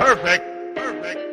Perfect. Perfect.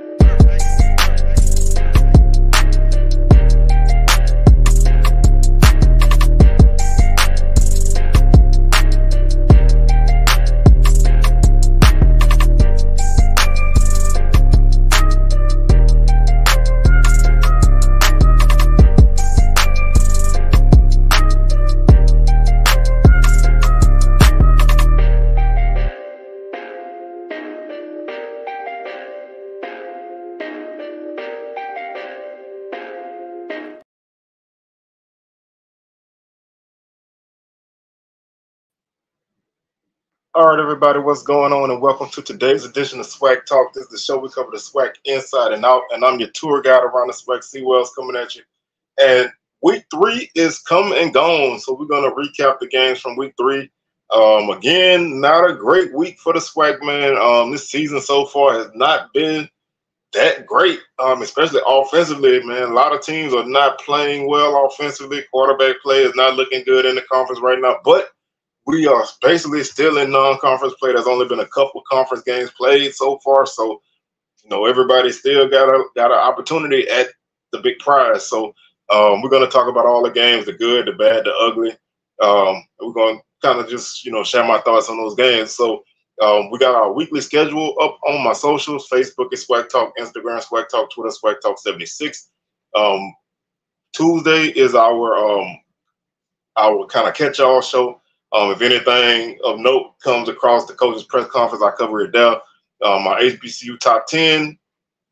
All right, everybody, what's going on? And welcome to today's edition of SWAC Talk. This is the show we cover the SWAC inside and out, and I'm your tour guide around the SWAC. C-Wells coming at you. And week 3 is come and gone, so we're going to recap the games from week 3. Again, not a great week for the SWAC, man. This season so far has not been that great, especially offensively, man. A lot of teams are not playing well offensively. Quarterback play is not looking good in the conference right now, but we are basically still in non-conference play. There's only been a couple conference games played so far, so everybody still got an opportunity at the big prize. So we're going to talk about all the games, the good, the bad, the ugly. We're going to kind of just share my thoughts on those games. So we got our weekly schedule up on my socials. Facebook is SWAC Talk, Instagram SWAC Talk, Twitter SWAC Talk 76. Tuesday is our kind of catch-all show. If anything of note comes across the coaches' press conference, I cover it there. My HBCU top 10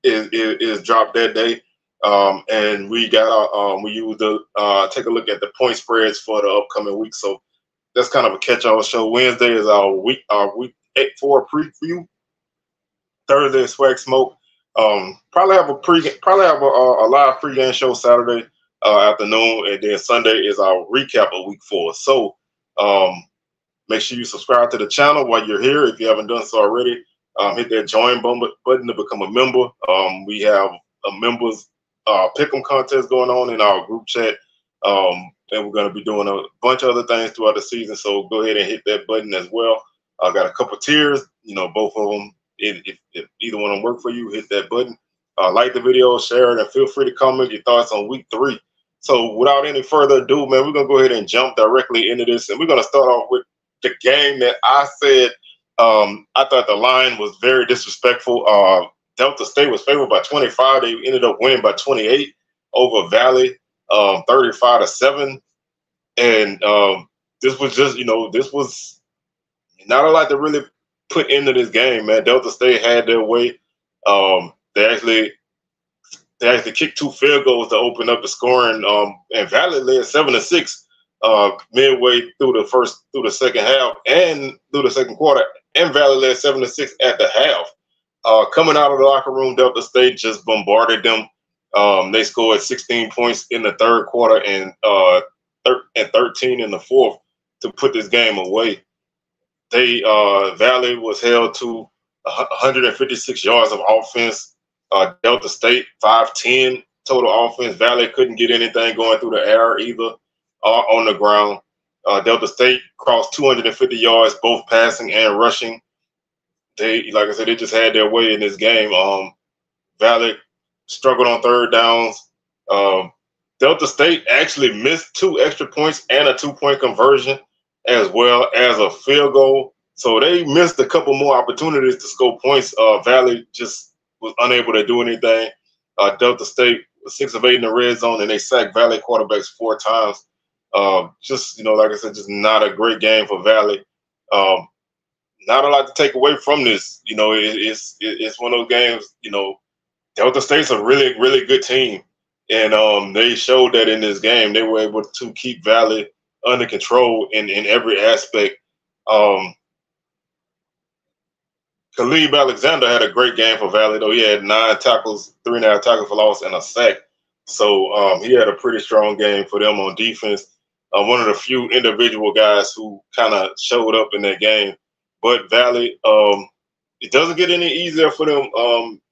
is dropped that day, and we got we use the take a look at the point spreads for the upcoming week. So that's kind of a catch-all show. Wednesday is our week 4 preview. Thursday is SWAC Smoke. Probably have a live pregame show Saturday afternoon, and then Sunday is our recap of week 4. So make sure you subscribe to the channel while you're here. If you haven't done so already, hit that join button to become a member. We have a members pick'em contest going on in our group chat, and we're going to be doing a bunch of other things throughout the season. So go ahead and hit that button as well. I got a couple tiers, both of them. If either one of them work for you, hit that button. Like the video, share it, and feel free to comment your thoughts on week 3. So without any further ado, man, we're going to go ahead and jump directly into this. And we're going to start off with the game that I said I thought the line was very disrespectful. Delta State was favored by 25. They ended up winning by 28 over Valley, 35-7. And this was just, this was not a lot to really put into this game, man. Delta State had their way. They actually kicked 2 field goals to open up the scoring, and Valley led 7-6 midway through the second half and through the second quarter, and Valley led 7-6 at the half. Coming out of the locker room, Delta State just bombarded them. They scored 16 points in the third quarter and 13 in the fourth to put this game away. Valley was held to 156 yards of offense. Delta State 510 total offense. Valley couldn't get anything going through the air either on the ground. Delta State crossed 250 yards, both passing and rushing. Like I said, they just had their way in this game. Valley struggled on third downs. Delta State actually missed 2 extra points and a 2-point conversion, as well as a field goal. So they missed a couple more opportunities to score points. Valley just was unable to do anything. Delta State was 6 of 8 in the red zone, and they sacked Valley quarterbacks 4 times. Just, like I said, just not a great game for Valley. Not a lot to take away from this. It's one of those games, Delta State's a really, really good team. And they showed that in this game. They were able to keep Valley under control in every aspect. Khalib Alexander had a great game for Valley, though. He had 9 tackles, 3.5 tackles for loss, and a sack. So he had a pretty strong game for them on defense. One of the few individual guys who kind of showed up in that game. But Valley, it doesn't get any easier for them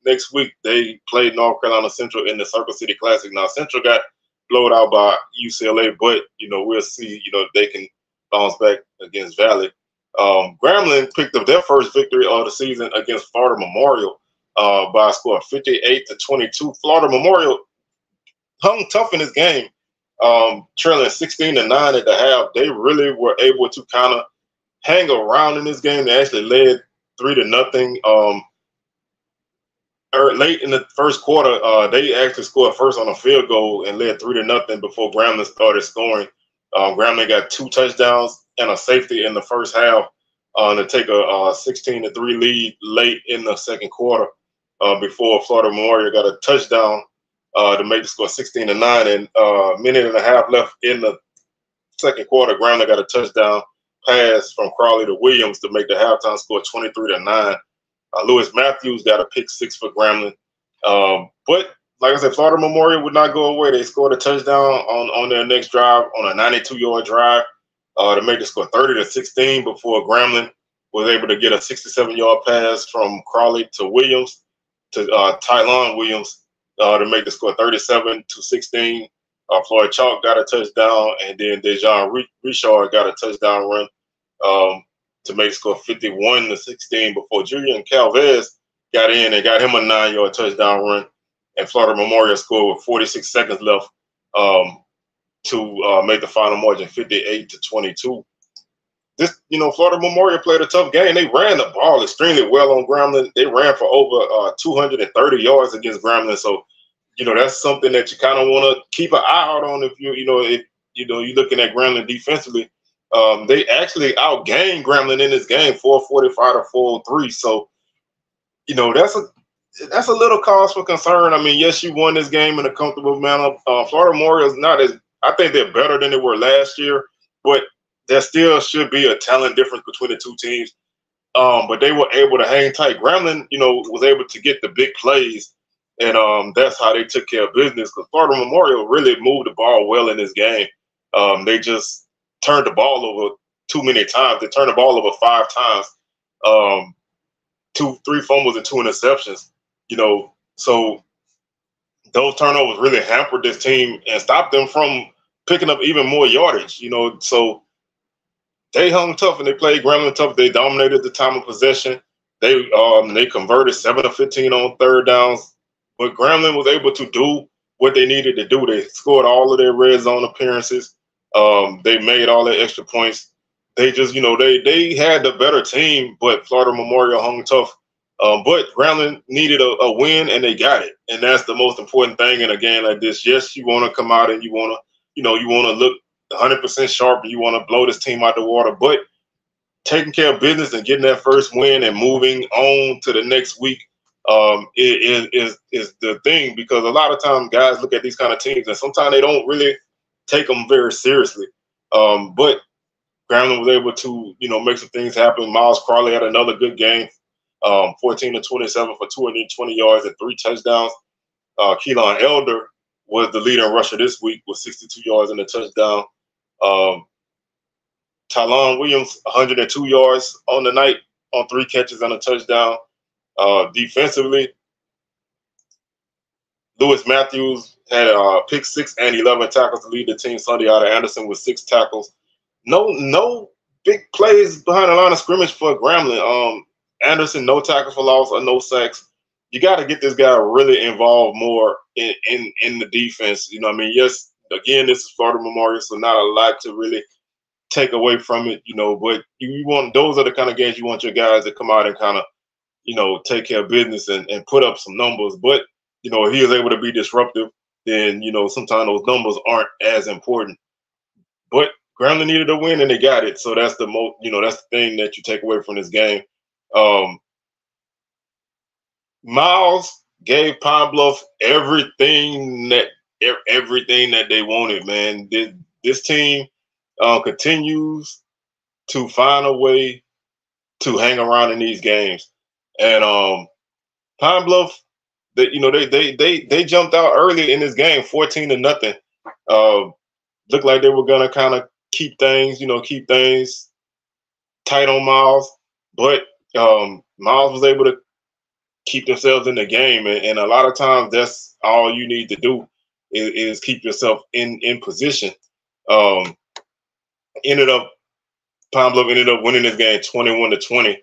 next week. They played North Carolina Central in the Circle City Classic. Now, Central got blown out by UCLA, but, we'll see, if they can bounce back against Valley. Grambling picked up their first victory of the season against Florida Memorial. by a score of 58-22. Florida Memorial hung tough in this game, trailing 16-9 at the half. They really were able to kind of hang around in this game. They actually led 3-0. Late in the first quarter, they actually scored first on a field goal and led 3-0 before Grambling started scoring. Grambling got 2 touchdowns and a safety in the first half to take a 16-3 lead late in the second quarter before Florida Memorial got a touchdown to make the score 16-9. And a minute and a half left in the second quarter, Grambling got a touchdown pass from Crawley to Williams to make the halftime score 23-9. Lewis Matthews got a pick 6 for Grambling. But like I said, Florida Memorial would not go away. They scored a touchdown on their next drive on a 92-yard drive to make the score 30-16 before Grambling was able to get a 67-yard pass from Crawley to Williams, to Tylon Williams, to make the score 37-16. Floyd Chalk got a touchdown, and then Dejon Richard got a touchdown run to make the score 51-16 before Julian Calvez got in and got him a 9-yard touchdown run. And Florida Memorial scored with 46 seconds left to make the final margin 58-22. This, Florida Memorial played a tough game. They ran the ball extremely well on Grambling. They ran for over 230 yards against Grambling. So, that's something that you kind of want to keep an eye out on if you're looking at Grambling defensively. They actually outgained Grambling in this game, 445-403. So, that's a little cause for concern. I mean, yes, you won this game in a comfortable manner. Florida Memorial is not as, I think they're better than they were last year, but there still should be a talent difference between the two teams. But they were able to hang tight. Grambling, was able to get the big plays, and that's how they took care of business, because Florida Memorial really moved the ball well in this game. They just turned the ball over too many times. They turned the ball over 5 times, 3 fumbles and 2 interceptions. So those turnovers really hampered this team and stopped them from picking up even more yardage. So they hung tough and they played Grambling tough. They dominated the time of possession. They converted 7 of 15 on third downs, but Grambling was able to do what they needed to do. They scored all of their red zone appearances. They made all their extra points. They just, they had the better team, but Florida Memorial hung tough. But Grambling needed a win, and they got it. And that's the most important thing in a game like this. Yes, you want to come out and you want to look 100% sharp, and you want to blow this team out the water. But taking care of business and getting that first win and moving on to the next week is the thing, because a lot of times guys look at these kind of teams and sometimes they don't really take them very seriously. But Grambling was able to, make some things happen. Miles Crawley had another good game, 14-27 for 220 yards and 3 touchdowns. Keelan Elder was the leading rusher this week with 62 yards and a touchdown. Tylon Williams, 102 yards on the night on 3 catches and a touchdown. Defensively, Lewis Matthews had a pick 6 and 11 tackles to lead the team. Sunday out of Anderson with 6 tackles. No big plays behind the line of scrimmage for Grambling. Anderson, no tackles for loss or no sacks. You got to get this guy really involved more in the defense. Yes, again, this is Florida Memorial, so not a lot to really take away from it, but you want, those are the kind of games you want your guys to come out and kind of, take care of business and put up some numbers. But, if he was able to be disruptive, then, sometimes those numbers aren't as important. But Grambling needed a win and they got it. So that's the most, that's the thing that you take away from this game. Miles gave Pine Bluff everything that they wanted, man. This team continues to find a way to hang around in these games. And Pine Bluff, they jumped out early in this game, 14-0. Looked like they were gonna kind of keep things tight on Miles, but Miles was able to keep themselves in the game, and a lot of times that's all you need to do is keep yourself in position. Pine Bluff ended up winning this game 21-20.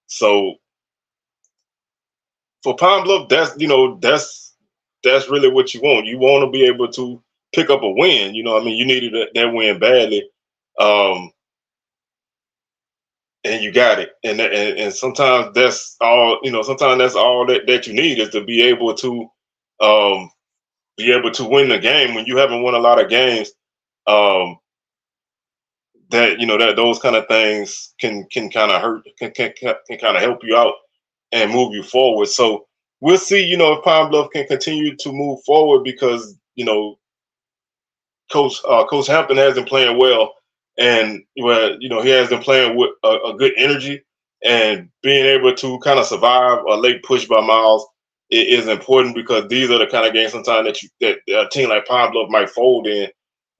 So for Pine Bluff, that's really what you want. You want to be able to pick up a win. I mean, you needed that win badly, and you got it. And sometimes that's all. Sometimes that's all that you need, is to um, be able to win the game when you haven't won a lot of games. Um, that those kind of things can kind of hurt, can kind of help you out and move you forward. So we'll see, if Pine Bluff can continue to move forward, because Coach Hampton has been playing well, and he has been playing with a good energy, and being able to kind of survive a late push by Miles is important, because these are the kind of games sometimes that a team like Pine Bluff might fold in.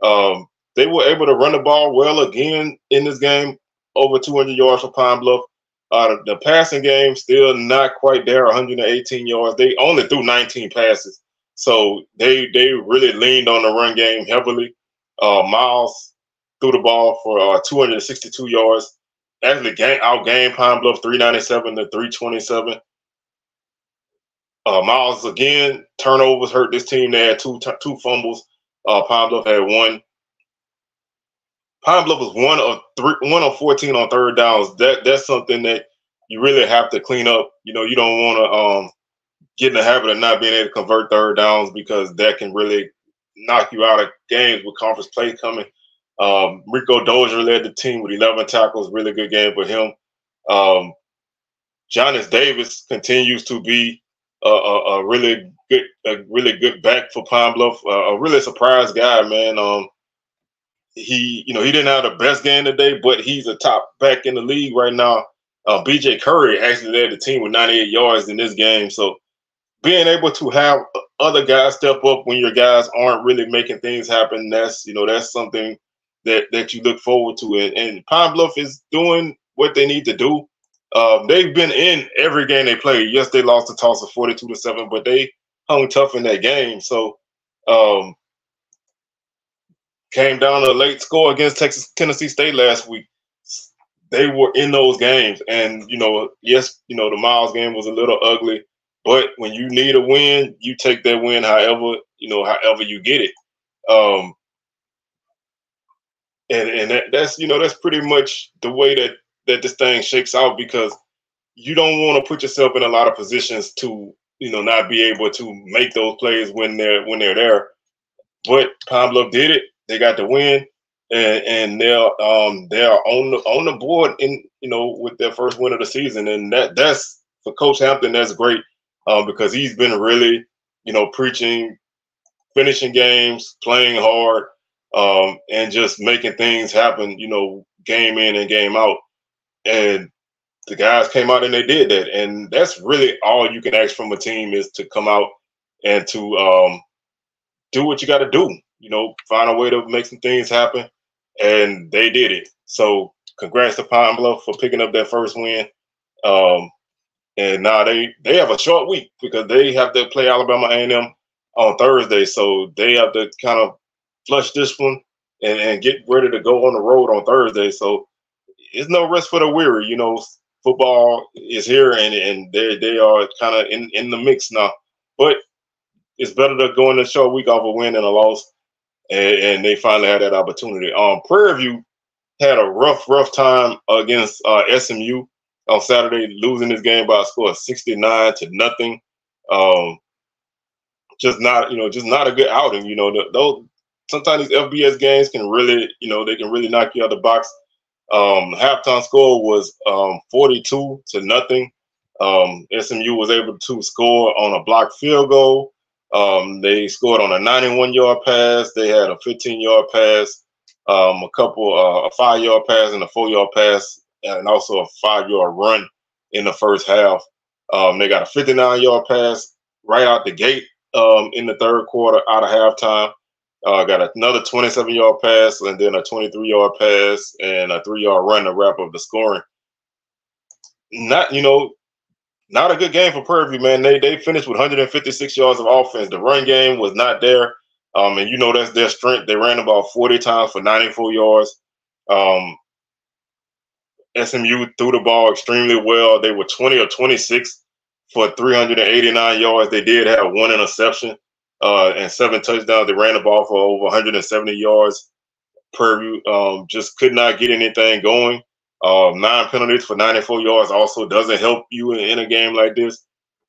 Um, they were able to run the ball well again in this game, over 200 yards for Pine Bluff. The passing game still not quite there, 118 yards. They only threw 19 passes. So they really leaned on the run game heavily. Miles threw the ball for 262 yards. Actually, outgained Pine Bluff 397 to 327. Miles again, turnovers hurt this team. They had two fumbles. Pine Bluff had one. Pine Bluff was one of 14 on third downs. That's something that you really have to clean up. You don't want to get in the habit of not being able to convert third downs, because that can really knock you out of games with conference play coming. Rico Dozier led the team with 11 tackles. Really good game for him. Jonas Davis continues to be a really good back for Pine Bluff. A really surprised guy, man. He didn't have the best game today, but he's a top back in the league right now. BJ Curry actually led the team with 98 yards in this game. So being able to have other guys step up when your guys aren't really making things happen, that's something that you look forward to. And Pine Bluff is doing what they need to do. They've been in every game they played. Yes, they lost to Tulsa 42-7, but they hung tough in that game. So came down to a late score against Tennessee State last week. They were in those games, and yes, the Miles game was a little ugly, but when you need a win, you take that win however you get it. And that's pretty much the way that this thing shakes out, because you don't want to put yourself in a lot of positions to not be able to make those plays when they're there. But Pine Bluff did it. They got the win, and they're on the board with their first win of the season. And that's for Coach Hampton. That's great, because he's been really preaching finishing games, playing hard, and just making things happen. Game in and game out. And the guys came out and they did that. And that's really all you can ask from a team, is to come out and to do what you got to do. Find a way to make some things happen, and they did it. So congrats to Pine Bluff for picking up that first win. And now they have a short week, because they have to play Alabama A&M on Thursday. So they have to kind of flush this one and get ready to go on the road on Thursday. So it's no rest for the weary. Football is here, and they are kind of in the mix now. But it's better to go in the short week off a win than a loss. And they finally had that opportunity. Prairie View had a rough time against SMU on Saturday, losing this game by a score of 69-0. Just not a good outing. Those sometimes these FBS games can really, they can really knock you out of the box. Halftime score was 42-0. SMU was able to score on a blocked field goal. They scored on a 91-yard pass. They had a 15-yard pass, a 5-yard pass, and a 4-yard pass, and also a 5-yard run in the first half. They got a 59-yard pass right out the gate in the third quarter out of halftime. Got another 27-yard pass, and then a 23-yard pass and a 3-yard run to wrap up the scoring. Not a good game for Prairie View, man. They finished with 156 yards of offense. The run game was not there. And that's their strength. They ran about 40 times for 94 yards. SMU threw the ball extremely well. They were 20 of 26 for 389 yards. They did have one interception and 7 touchdowns. They ran the ball for over 170 yards. Purview just could not get anything going. 9 penalties for 94 yards also doesn't help you in a game like this.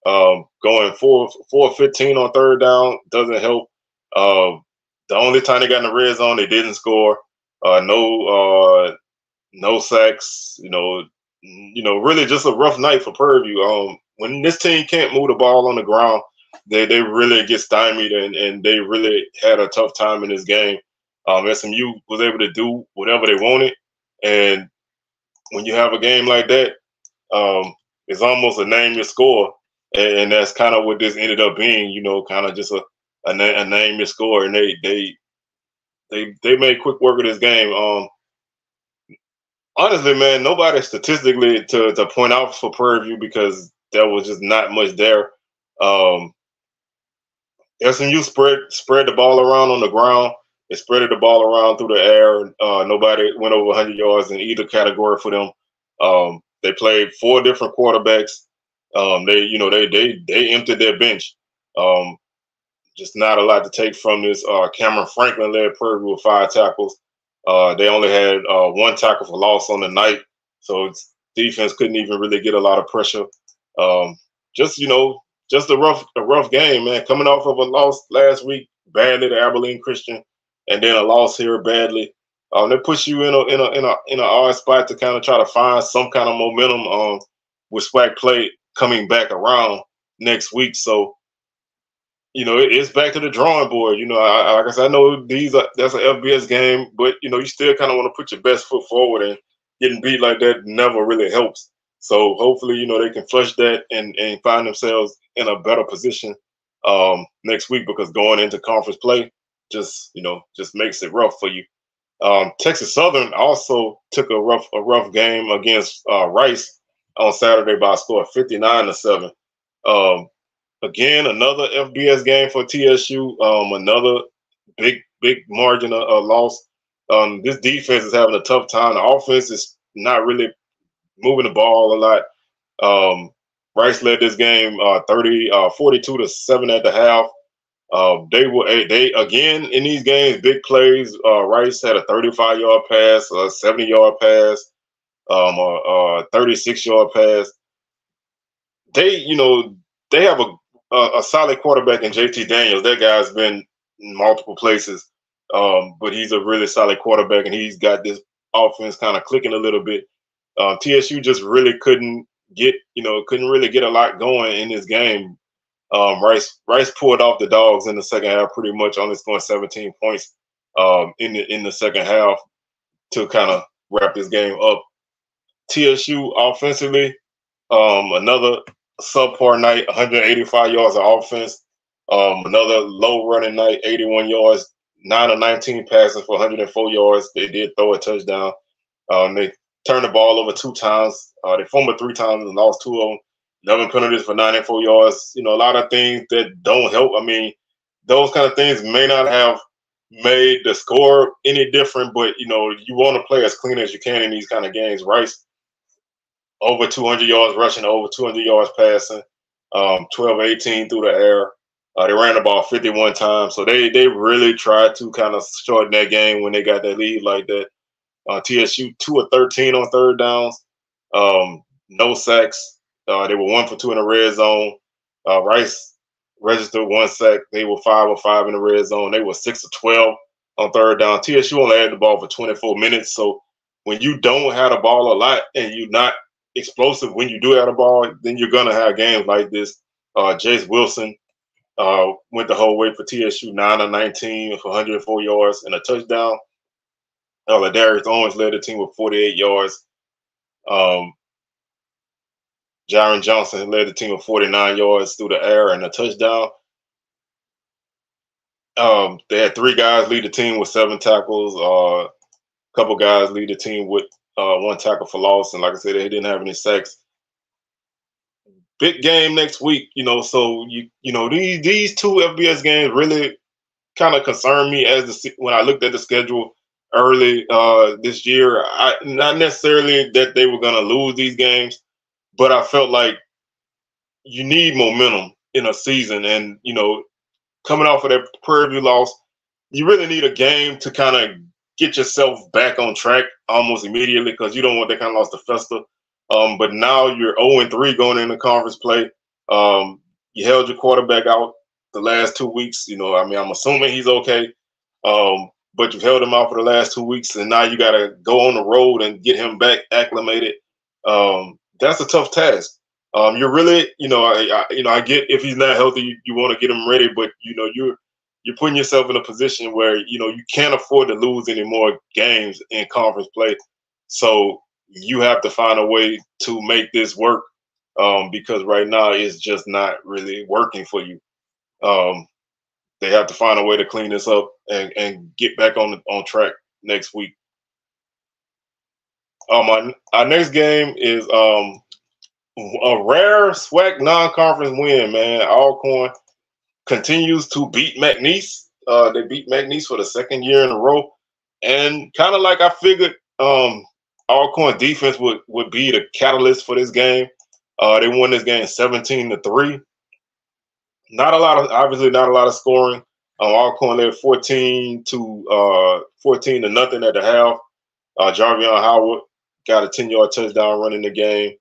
Going 4-15 on third down doesn't help. The only time they got in the red zone, they didn't score. No sacks. Really just a rough night for Purview. When this team can't move the ball on the ground, they really get stymied, and they really had a tough time in this game. SMU was able to do whatever they wanted, and when you have a game like that, it's almost a name your score, and that's kind of what this ended up being. Kind of just a name your score, and they made quick work of this game. Honestly, man, nobody statistically to point out for Purview because there was just not much there. SMU spread the ball around on the ground. They spread the ball around through the air. Nobody went over 100 yards in either category for them. They played 4 different quarterbacks. They emptied their bench. Just not a lot to take from this. Cameron Franklin led Purview with 5 tackles. They only had 1 tackle for loss on the night, so its defense couldn't even really get a lot of pressure. Just a rough game, man. Coming off of a loss last week badly to Abilene Christian, and then a loss here badly. That puts you in an odd spot to kind of try to find some kind of momentum with SWAC play coming back around next week. So, it's back to the drawing board. Like I said, I know that's an FBS game, but you still kind of want to put your best foot forward, and getting beat like that never really helps. So hopefully, they can flush that and find themselves in a better position next week, because going into conference play just makes it rough for you. Texas Southern also took a rough game against Rice on Saturday by a score of 59-7. Again, another FBS game for TSU. Another big margin of loss. This defense is having a tough time. The offense is not really moving the ball a lot. Rice led this game 42-7 at the half. They again in these games, big plays. Rice had a 35-yard pass, a 70-yard pass, a 36-yard pass. They have a solid quarterback in JT Daniels. That guy's been in multiple places, but he's a really solid quarterback, and he's got this offense kind of clicking a little bit. TSU just really couldn't really get a lot going in this game. Rice pulled off the dogs in the second half, pretty much only scoring 17 points in the second half to kind of wrap this game up. TSU offensively, another subpar night, 185 yards of offense. Another low running night, 81 yards, 9 of 19 passing for 104 yards. They did throw a touchdown. They turned the ball over 2 times. They fumbled 3 times and lost 2 of them. 11 penalties for 94 yards. A lot of things that don't help. I mean, those kind of things may not have made the score any different, but you want to play as clean as you can in these kind of games. Rice over 200 yards rushing, over 200 yards passing, 12-18 through the air. They ran the ball 51 times, so they really tried to kind of shorten that game when they got that lead like that. TSU 2 of 13 on third downs, no sacks. They were 1 for 2 in the red zone. Rice registered 1 sack. They were 5 of 5 in the red zone. They were 6 of 12 on third down. TSU only had the ball for 24 minutes. So when you don't have the ball a lot and you're not explosive when you do have the ball, then you're gonna have games like this. Jace Wilson went the whole way for TSU, 9 of 19 for 104 yards and a touchdown. Ladarius Owens led the team with 48 yards. Jaron Johnson led the team with 49 yards through the air and a touchdown. They had 3 guys lead the team with 7 tackles. A couple guys lead the team with 1 tackle for loss. And like I said, they didn't have any sacks. Big game next week, so these 2 FBS games really kind of concerned me when I looked at the schedule early this year. Not necessarily that they were going to lose these games, but I felt like you need momentum in a season, and coming off of that Prairie View loss, you really need a game to kind of get yourself back on track almost immediately, because you don't want that kind of loss to fester. But now you're 0-3 going into conference play. You held your quarterback out the last 2 weeks. I'm assuming he's okay. But you've held him out for the last 2 weeks, and now you got to go on the road and get him back acclimated. That's a tough task. You're really, I get if he's not healthy, you want to get him ready, but you're putting yourself in a position where you can't afford to lose any more games in conference play. So you have to find a way to make this work, because right now it's just not really working for you. They have to find a way to clean this up and get back on track next week. Our next game is a rare SWAC non-conference win, man. Alcorn continues to beat McNeese. They beat McNeese for the second year in a row. And kind of like I figured, Alcorn defense would be the catalyst for this game. They won this game 17-3. Obviously not a lot of scoring. Alcorn led 14 to nothing at the half. Jarvion Howard got a 10-yard touchdown running the game.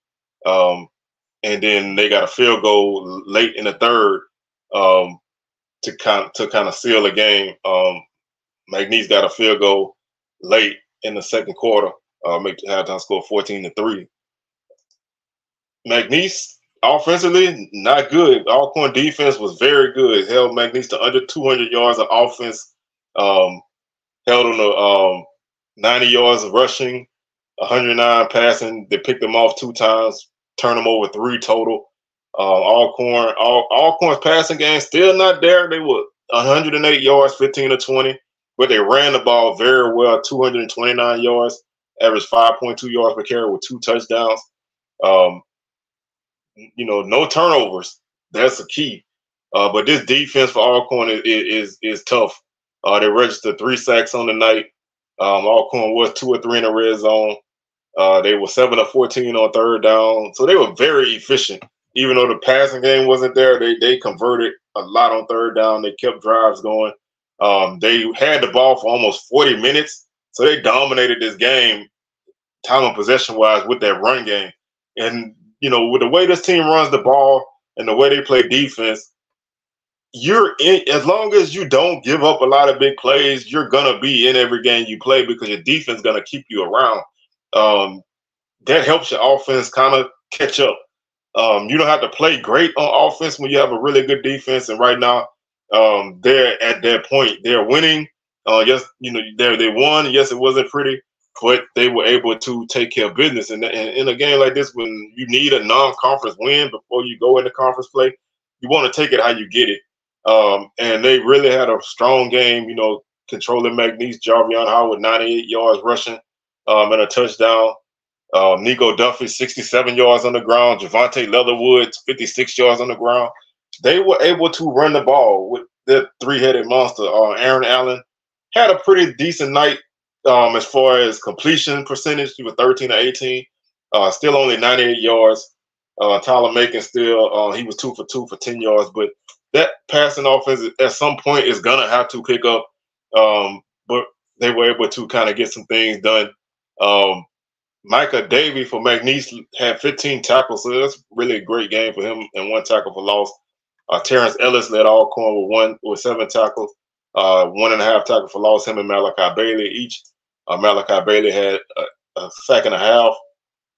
And then they got a field goal late in the third to kind of seal the game. McNeese got a field goal late in the second quarter, make the halftime score 14-3. McNeese offensively not good. Alcorn defense was very good. Held McNeese to under 200 yards of offense. Held on the 90 yards of rushing, 109 passing. They picked them off 2 times, turned them over 3 total. Alcorn's passing game still not there. They were 108 yards, 15-20, but they ran the ball very well, 229 yards, averaged 5.2 yards per carry with 2 touchdowns. No turnovers. That's the key. But this defense for Alcorn is tough. They registered 3 sacks on the night. Alcorn was 2 or 3 in the red zone. They were 7 of 14 on third down. So they were very efficient. Even though the passing game wasn't there, they converted a lot on third down. They kept drives going. They had the ball for almost 40 minutes. So they dominated this game, time of possession-wise, with that run game. And, with the way this team runs the ball and the way they play defense, as long as you don't give up a lot of big plays, you're going to be in every game you play because your defense is going to keep you around. That helps your offense kind of catch up. You don't have to play great on offense when you have a really good defense. And right now, they're at that point. They're winning. Yes, they won. Yes, it wasn't pretty, but they were able to take care of business. And in a game like this, when you need a non-conference win before you go into conference play, you want to take it how you get it. And they really had a strong game, controlling McNeese. Jarvion Howard, 98 yards rushing, and a touchdown. Nico Duffy, 67 yards on the ground. Javante Leatherwood, 56 yards on the ground. They were able to run the ball with that 3-headed monster. Aaron Allen had a pretty decent night as far as completion percentage. He was 13-18, still only 98 yards. Tyler Macon still, he was 2 for 2 for 10 yards. But that passing offense at some point is going to have to pick up. But they were able to kind of get some things done. Micah Davey for McNeese had 15 tackles, so that's really a great game for him, and 1 tackle for loss. Terrence Ellis led Alcorn with 7 tackles, 1.5 tackle for loss. Him and Malachi Bailey each. Malachi Bailey had a sack and a half,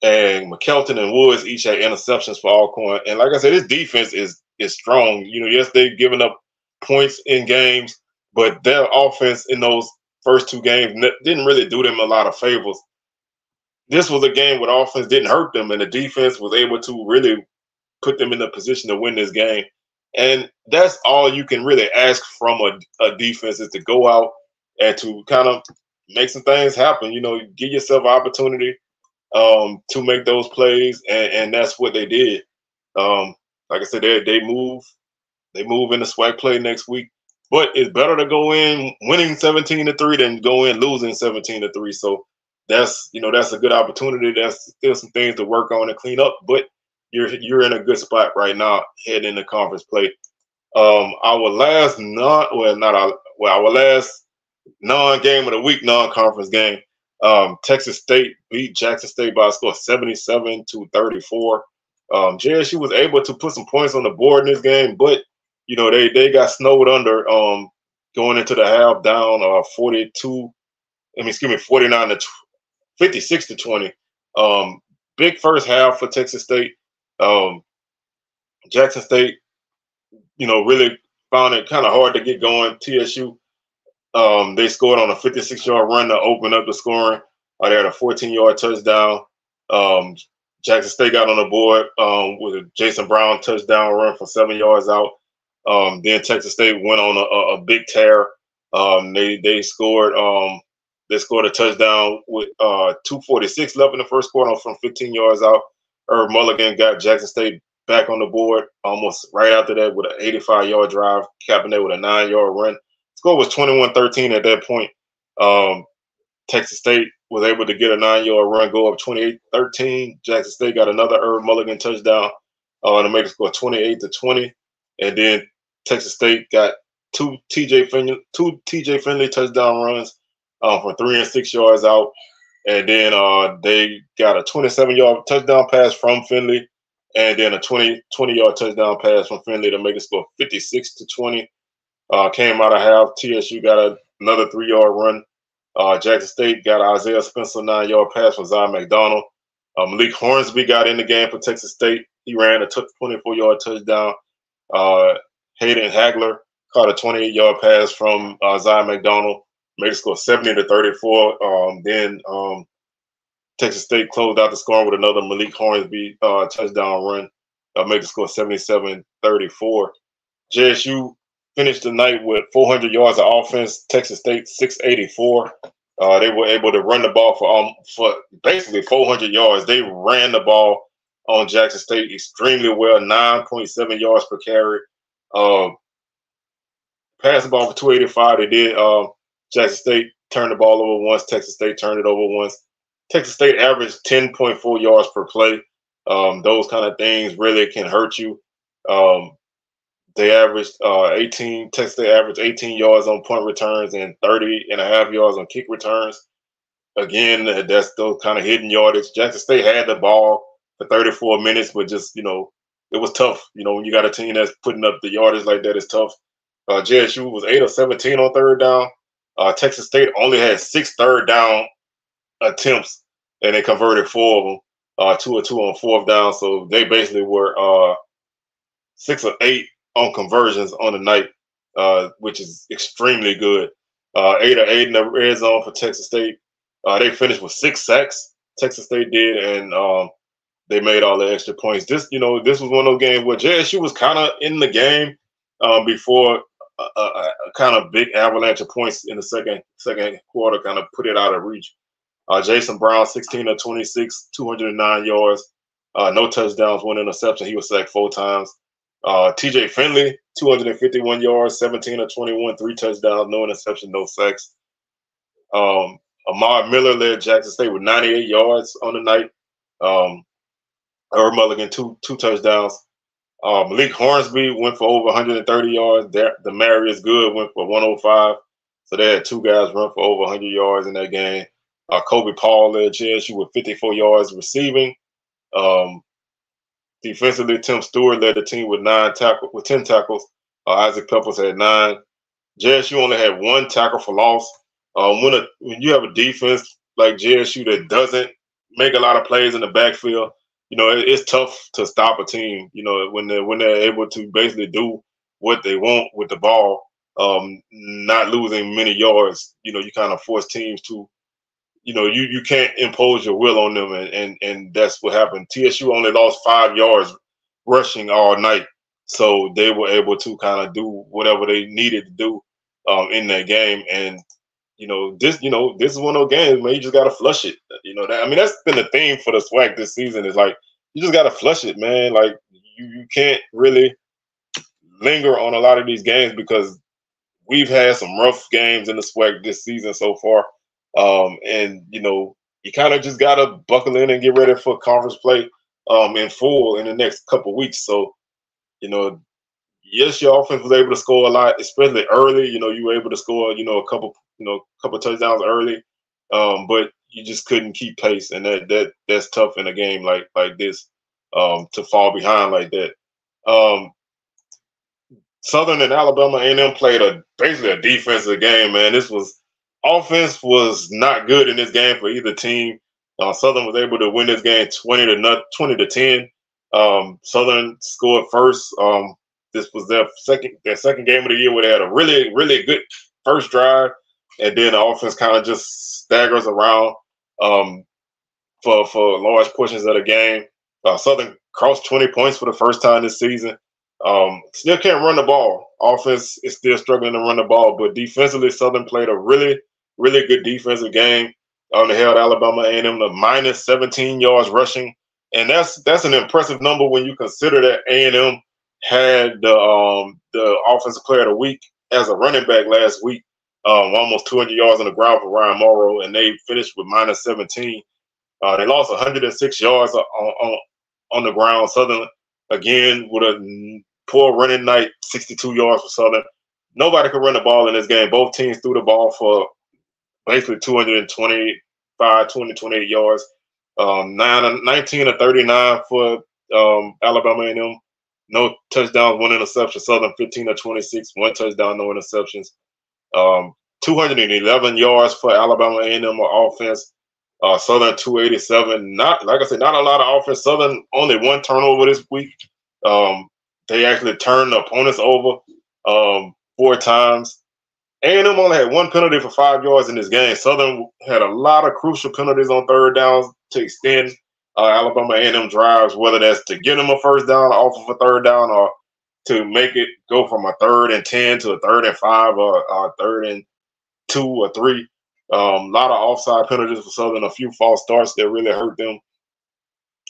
and McKelton and Woods each had interceptions for Alcorn. And like I said, this defense is strong. Yes, they've given up points in games, but their offense in those first 2 games didn't really do them a lot of favors. This was a game where the offense didn't hurt them, and the defense was able to really put them in a position to win this game. And that's all you can really ask from a defense, is to go out and to kind of make some things happen. Give yourself an opportunity to make those plays, and that's what they did. Like I said, they move in the SWAC play next week. But it's better to go in winning 17-3 than go in losing 17-3. So that's a good opportunity. There's still some things to work on and clean up, but you're in a good spot right now heading into conference play. Our last our last non-game of the week, non-conference game. Texas State beat Jackson State by a score of 77-34. JSU was able to put some points on the board in this game, but they got snowed under going into the half down 49 to 56 to 20. Big first half for Texas State. Jackson State, really found it kind of hard to get going. TSU, they scored on a 56-yard run to open up the scoring. They had a 14-yard touchdown. Jackson State got on the board with a Jason Brown touchdown run for 7 yards out. Then Texas State went on a big tear. They scored a touchdown with 2:46 left in the first quarter from 15 yards out. Herb Mulligan got Jackson State back on the board almost right after that with an 85-yard drive, capping it with a 9-yard run. Score was 21-13 at that point. Texas State was able to get a 9-yard run, go up 28-13. Jackson State got another Herb Mulligan touchdown to make the score 28-20. And then Texas State got two TJ Finley touchdown runs from 3 and 6 yards out. And then they got a 27-yard touchdown pass from Finley, and then a 20-yard touchdown pass from Finley to make it score 56-20. Came out of half. TSU got another 3-yard run. Jackson State got Isaiah Spencer 9-yard pass from Zion McDonald. Malik Hornsby got in the game for Texas State. He ran a 24-yard touchdown. Hayden Hagler caught a 28-yard pass from Zion McDonald. Made it score 70-34. Then Texas State closed out the scoring with another Malik Hornsby touchdown run. Made the score 77-34. JSU finished the night with 400 yards of offense. Texas State 684. They were able to run the ball for basically 400 yards. They ran the ball on Jackson State extremely well, 9.7 yards per carry. Passed the ball for 285. They did. Jackson State turned the ball over once. Texas State turned it over once. Texas State averaged 10.4 yards per play. Those kind of things really can hurt you. They averaged 18. Texas State averaged 18 yards on punt returns and 30.5 yards on kick returns. Again, that's those kind of hidden yardage. Jackson State had the ball for 34 minutes, but just, it was tough. When you got a team that's putting up the yardage like that, it's tough. JSU was 8 of 17 on third down. Texas State only had 6 third down attempts, and they converted 4 of them, 2 of 2 on fourth down. So they basically were 6 of 8 on conversions on the night, which is extremely good. 8 of 8 in the red zone for Texas State. They finished with 6 sacks. Texas State did, and they made all the extra points. This was one of those games where JSU was kind of in the game before a kind of big avalanche of points in the second quarter kind of put it out of reach. Jason Brown, 16 of 26, 209 yards, no touchdowns, 1 interception. He was sacked 4 times. TJ Finley, 251 yards, 17 of 21, 3 touchdowns, no interception, no sacks. Ahmad Miller led Jackson State with 98 yards on the night. Herb Mulligan, two touchdowns. Malik Hornsby went for over 130 yards. Demarius Good went for 105. So they had 2 guys run for over 100 yards in that game. Kobe Paul led JSU with 54 yards receiving. Defensively, Tim Stewart led the team with 10 tackles. Isaac Peppers had 9. JSU only had 1 tackle for loss. When you have a defense like JSU that doesn't make a lot of plays in the backfield, it's tough to stop a team. When they're able to basically do what they want with the ball, not losing many yards. You kind of force teams to, you can't impose your will on them, and that's what happened. TSU only lost 5 yards rushing all night, so they were able to kind of do whatever they needed to do in that game. And this is one of those games, man. You just gotta flush it. That's been the theme for the SWAC this season. Is like you just gotta flush it, man. Like you can't really linger on a lot of these games because we've had some rough games in the SWAC this season so far. And you kind of just gotta buckle in and get ready for conference play. in full in the next couple weeks. So, you know, yes, your offense was able to score a lot, especially early. You know, you were able to score, a couple touchdowns early, but you just couldn't keep pace, and that's tough in a game like this, to fall behind like that. Southern and Alabama A&M played basically a defensive game, man. Offense was not good in this game for either team. Southern was able to win this game 20-10. Southern scored first. This was their second game of the year where they had a really, really good first drive, and then the offense kind of just staggers around for large portions of the game. Southern crossed 20 points for the first time this season. Still can't run the ball. Offense is still struggling to run the ball, but defensively, Southern played a really, really good defensive game. They held Alabama A&M to minus 17 yards rushing, and that's an impressive number when you consider that A&M had the offensive player of the week as a running back last week, almost 200 yards on the ground for Ryan Morrow, and they finished with minus 17. They lost 106 yards on the ground. Southern, again, with a poor running night, 62 yards for Southern. Nobody could run the ball in this game. Both teams threw the ball for basically 228 yards. 19 of 39 for Alabama A&M. No touchdowns, one interception. Southern 15 of 26, one touchdown, no interceptions. 211 yards for Alabama A&M on offense. Southern 287. Not like I said, not a lot of offense. Southern only one turnover this week. They actually turned the opponents over 4 times. A&M only had one penalty for 5 yards in this game. Southern had a lot of crucial penalties on third downs to extend Alabama A&M drives, whether that's to get them a first down off of a third down, or to make it go from a 3rd and 10 to a 3rd and 5 or a 3rd and 2 or 3. A lot of offside penalties for Southern, a few false starts that really hurt them.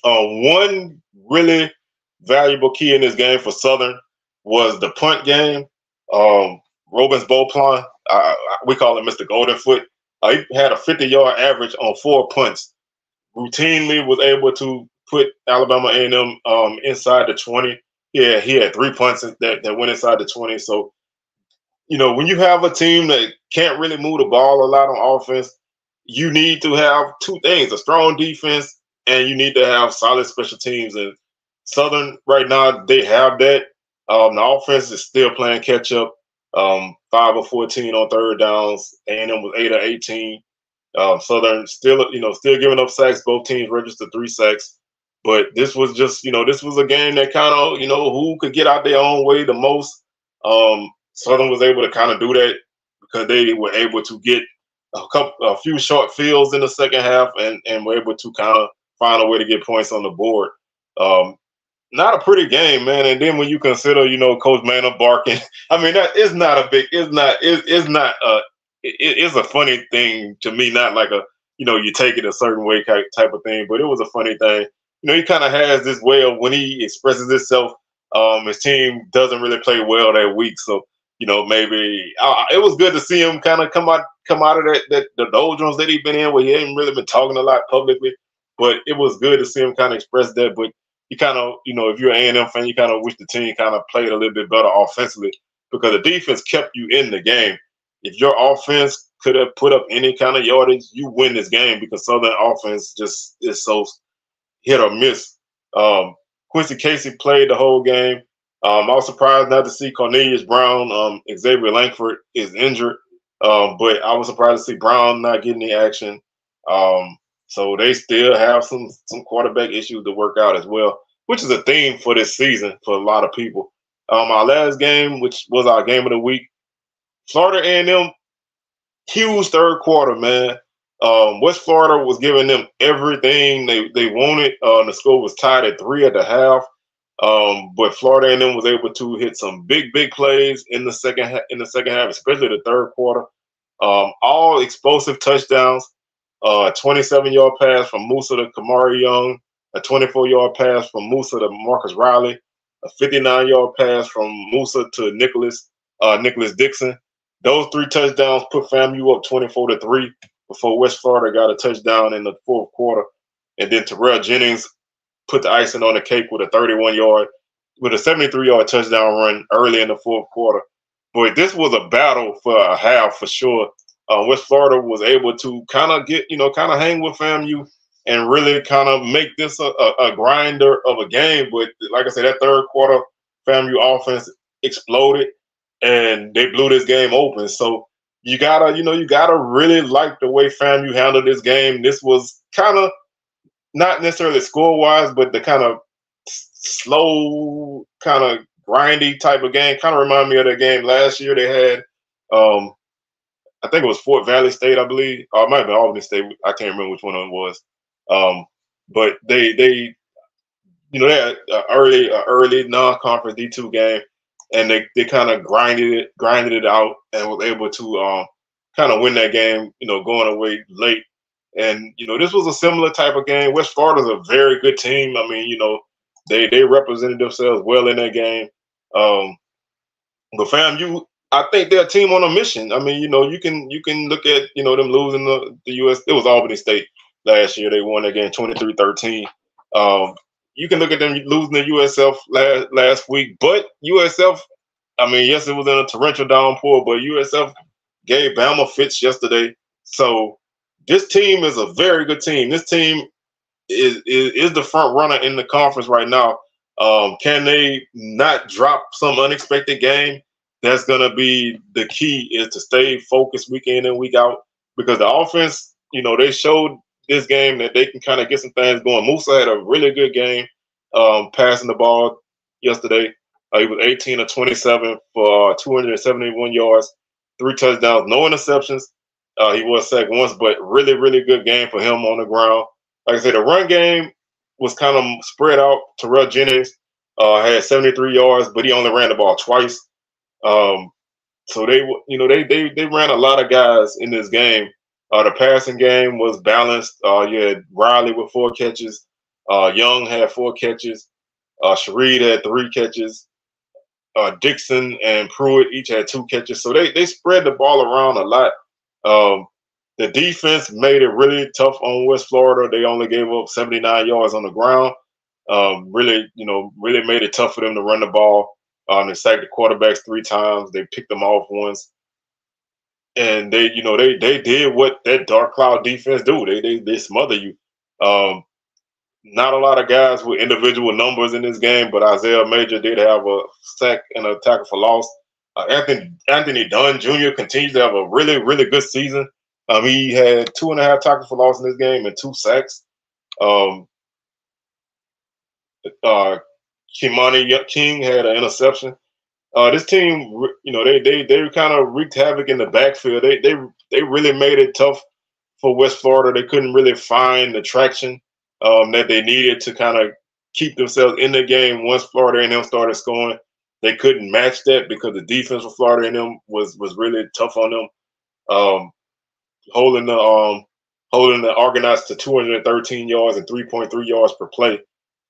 One really valuable key in this game for Southern was the punt game. Robins Beauplan, we call him Mr. Goldenfoot. He had a 50-yard average on 4 punts. Routinely was able to put Alabama A&M inside the 20. Yeah, he had 3 punts that went inside the 20. So, when you have a team that can't really move the ball a lot on offense, you need to have 2 things: a strong defense, and you need to have solid special teams. And Southern right now, they have that. The offense is still playing catch up. 5 of 14 on third downs. A&M was 8 of 18. Southern still giving up sacks. Both teams registered 3 sacks. But this was just, this was a game that kind of, who could get out their own way the most. Southern was able to kind of do that because they were able to get a few short fields in the second half and were able to kind of find a way to get points on the board. Not a pretty game, man. And then when you consider, Coach Manna barking, I mean, that is not a big, it's a funny thing to me, not like you take it a certain way type of thing, but it was a funny thing. He kind of has this way of when he expresses himself, his team doesn't really play well that week. So, maybe it was good to see him kind of come out of the doldrums that he'd been in, where he ain't really been talking a lot publicly, but it was good to see him kind of express that. But you kind of, if you're an A&M fan, you kind of wish the team kind of played a little bit better offensively, because the defense kept you in the game. If your offense could have put up any kind of yardage, you win this game, because Southern offense just is so hit or miss. Quincy Casey played the whole game. I was surprised not to see Cornelius Brown. Xavier Langford is injured, but I was surprised to see Brown not getting the action. So they still have some quarterback issues to work out as well, which is a theme for this season for a lot of people. Our last game, which was our game of the week, Florida A&M, huge third quarter, man. West Florida was giving them everything they wanted. The score was tied at 3 at the half, but Florida A&M was able to hit some big plays in the second half, especially the third quarter. All explosive touchdowns. 27-yard pass from Musa to Kamari Young, a 24-yard pass from Musa to Marcus Riley, a 59-yard pass from Musa to Nicholas Dixon. Those 3 touchdowns put FAMU up 24-3 before West Florida got a touchdown in the fourth quarter. And then Terrell Jennings put the icing on the cake with a 31-yard, with a 73-yard touchdown run early in the fourth quarter. But this was a battle for a half for sure. West Florida was able to kind of hang with FAMU and really kind of make this a grinder of a game. But like I said, that third quarter, FAMU offense exploded and they blew this game open. So you gotta really like the way FAMU handled this game. This was kind of not necessarily score-wise, but the kind of slow, kind of grindy type of game. Kind of remind me of that game last year they had. I think it was Fort Valley State, I believe. Or it might have been Albany State. I can't remember which one of them was. But they had an early non-conference D2 game, and they kind of grinded it out and was able to kind of win that game, going away late. And, this was a similar type of game. West Florida's a very good team. I mean, they represented themselves well in that game. But FAMU, I think they're a team on a mission. I mean, you can look at, them losing the US. It was Albany State last year. They won that game 23-13. You can look at them losing to USF last week. But USF, I mean, yes, it was in a torrential downpour, but USF gave Bama fits yesterday. So this team is a very good team. This team is the front runner in the conference right now. Can they not drop some unexpected game? That's going to be the key, is to stay focused week in and week out, because the offense, they showed this game that they can kind of get some things going. Musa had a really good game passing the ball yesterday. He was 18 of 27 for 271 yards, 3 touchdowns, no interceptions. He was sacked once, but really, really good game for him on the ground. Like I said, the run game was kind of spread out. Terrell Jennings had 73 yards, but he only ran the ball twice. So they ran a lot of guys in this game. The passing game was balanced. You had Riley with 4 catches. Young had 4 catches. Shareed had 3 catches. Dixon and Pruitt each had 2 catches. So they spread the ball around a lot. The defense made it really tough on West Florida. They only gave up 79 yards on the ground. Really made it tough for them to run the ball. They sacked the quarterbacks 3 times. They picked them off once. And they did what that dark cloud defense do. They smother you. Not a lot of guys with individual numbers in this game, but Isaiah Major did have a sack and a tackle for loss. Anthony Dunn Jr. continues to have a really, really good season. He had 2.5 tackles for loss in this game and 2 sacks. Kimani King had an interception. This team, they kind of wreaked havoc in the backfield. They really made it tough for West Florida. They couldn't really find the traction that they needed to kind of keep themselves in the game. Once Florida A&M started scoring, they couldn't match that because the defense for Florida A&M was really tough on them. Holding the Argonauts to 213 yards and 3.3 yards per play.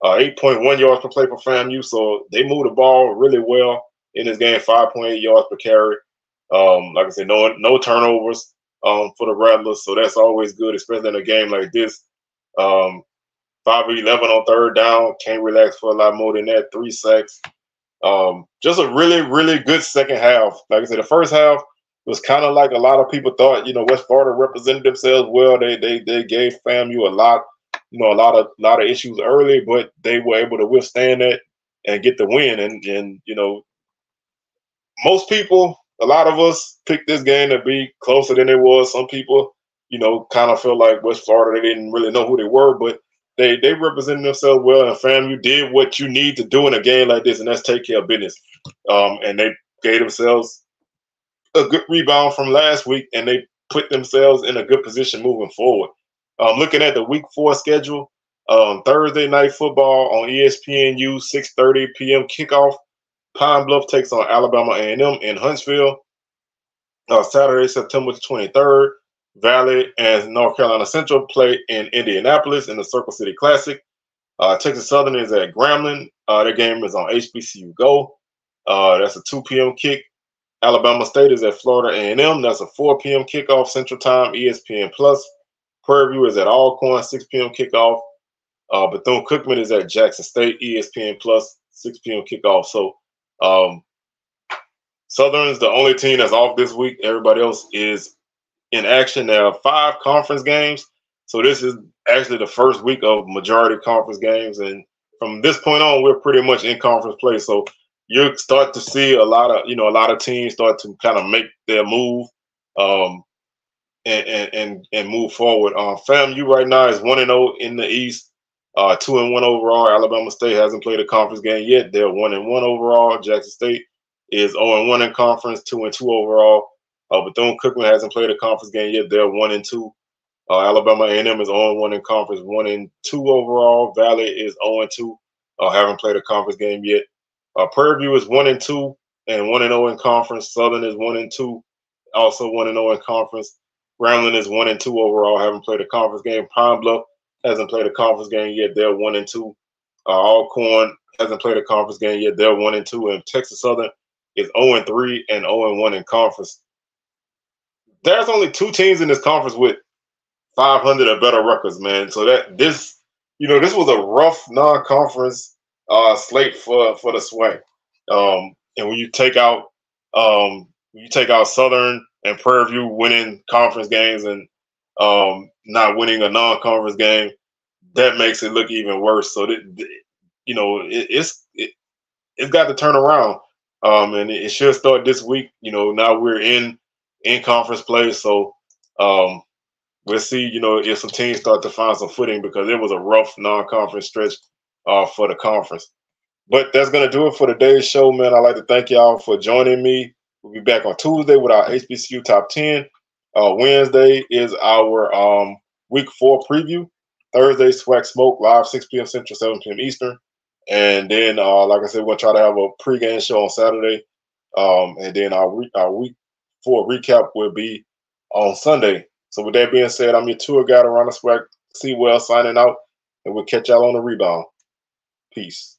8.1 yards per play for FAMU, so they moved the ball really well in this game. 5.8 yards per carry. Like I said, no turnovers for the Rattlers, so that's always good, especially in a game like this. 5 of 11 on third down. Can't relax for a lot more than that. 3 sacks. Just a really, really good second half. Like I said, the first half was kind of like a lot of people thought. West Florida represented themselves well. They gave FAMU a lot of issues early, but they were able to withstand that and get the win. And most people, a lot of us, picked this game to be closer than it was. Some people, kind of feel like West Florida, they didn't really know who they were, but they represented themselves well. And FAMU did what you need to do in a game like this, and that's take care of business. And they gave themselves a good rebound from last week, and they put themselves in a good position moving forward. Looking at the Week 4 schedule, Thursday night football on ESPNU, 6:30 p.m. kickoff. Pine Bluff takes on Alabama A&M in Huntsville. Saturday, September 23rd, Valley and North Carolina Central play in Indianapolis in the Circle City Classic. Texas Southern is at Grambling. Their game is on HBCU Go. That's a 2 p.m. kick. Alabama State is at Florida A&M. That's a 4 p.m. kickoff Central Time, ESPN Plus. Prairie View is at Alcorn, 6 p.m. kickoff. Bethune-Cookman is at Jackson State, ESPN Plus, 6 p.m. kickoff. So Southern's the only team that's off this week. Everybody else is in action. There are 5 conference games. So this is actually the first week of majority conference games. And from this point on, we're pretty much in conference play. So you'll start to see a lot of teams start to kind of make their move and move forward. FAMU right now is 1-0 in the East, 2-1 overall. Alabama State hasn't played a conference game yet. They're 1-1 overall. Jackson State is 0-1 in conference, 2-2 overall. Bethune-Cookman hasn't played a conference game yet. They're 1-2. Alabama A&M is 0-1 in conference, 1-2 overall. Valley is 0-2, haven't played a conference game yet. Prairie View is 1-2 and 1-0 in conference. Southern is 1-2, also 1-0 in conference. Grambling is 1-2 overall, haven't played a conference game. Pine Bluff hasn't played a conference game yet. They're 1-2. Alcorn hasn't played a conference game yet. They're 1-2. And Texas Southern is 0-3 and 0-1 in conference. There's only 2 teams in this conference with 500 or better records, man. So this was a rough non-conference slate for the SWAC. And when you take out Southern and Prairie View winning conference games and not winning a non-conference game, that makes it look even worse. So it's got to turn around, and it should start this week. Now we're in conference play, so we'll see. If some teams start to find some footing, because it was a rough non-conference stretch for the conference. But that's going to do it for today's show, man. I'd like to thank y'all for joining me. We'll be back on Tuesday with our HBCU Top 10. Wednesday is our Week 4 preview. Thursday, SWAC Smoke, live 6 p.m. Central, 7 p.m. Eastern. And then, like I said, we're going to try to have a pregame show on Saturday. And then our Week 4 recap will be on Sunday. So with that being said, I'm your tour guide around the SWAC, Sewell, signing out. And we'll catch y'all on the rebound. Peace.